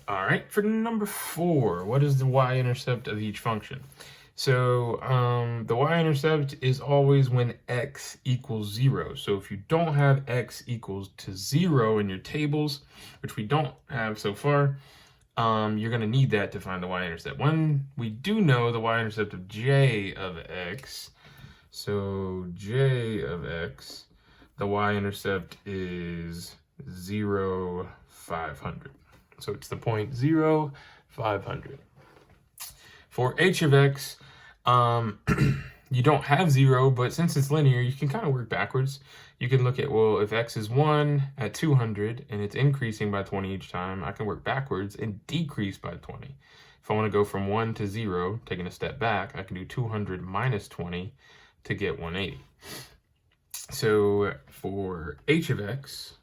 All right, for number 4, what is the y-intercept of each function? So the y-intercept is always when x equals 0. So if you don't have x equals to 0 in your tables, which we don't have so far, you're going to need that to find the y-intercept. When we do know the y-intercept of j of x, so j of x, the y-intercept is 0, 500. So it's the point 0, 500. For h of x, you don't have 0, but since it's linear, you can kind of work backwards. You can look at, well, if x is 1 at 200 and it's increasing by 20 each time, I can work backwards and decrease by 20. If I want to go from 1 to 0, taking a step back, I can do 200 minus 20 to get 180. So for h of x,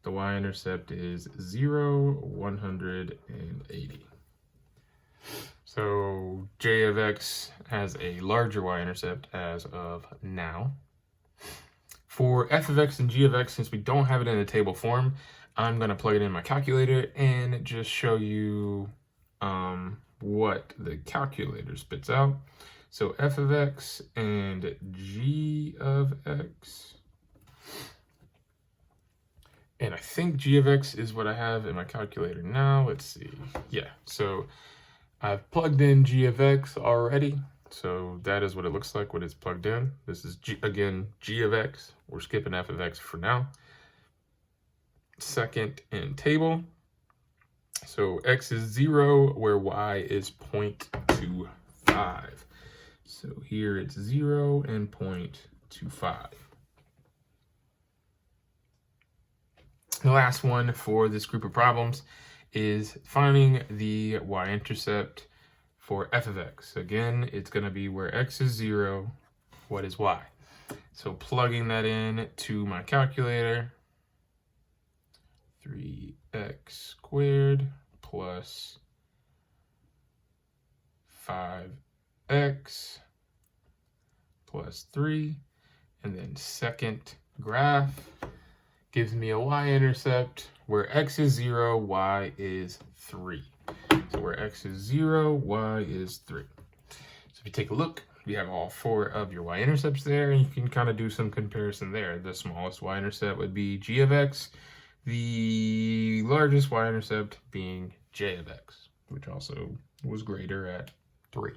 the y-intercept is 0, 180. So j of x has a larger y-intercept as of now. For f of x and g of x, since we don't have it in a table form, I'm going to plug it in my calculator and just show you what the calculator spits out. So f of x and g of x. And I think g of x is what I have in my calculator now. Let's see. Yeah, so I've plugged in g of x already. So that is what it looks like when it's plugged in. This is, again, g of x. We're skipping f of x for now. Second in table. So x is 0, where y is 0.25. So here it's 0 and 0.25. The last one for this group of problems is finding the y-intercept for f of x. Again, it's going to be where x is 0, what is y? So plugging that in to my calculator, 3x squared plus 5x plus 3, and then second graph gives me a y-intercept where x is 0, y is 3. So where x is 0, y is 3. So if you take a look, we have all 4 of your y-intercepts there, and you can kind of do some comparison there. The smallest y-intercept would be g of x, the largest y-intercept being j of x, which also was greater at 3.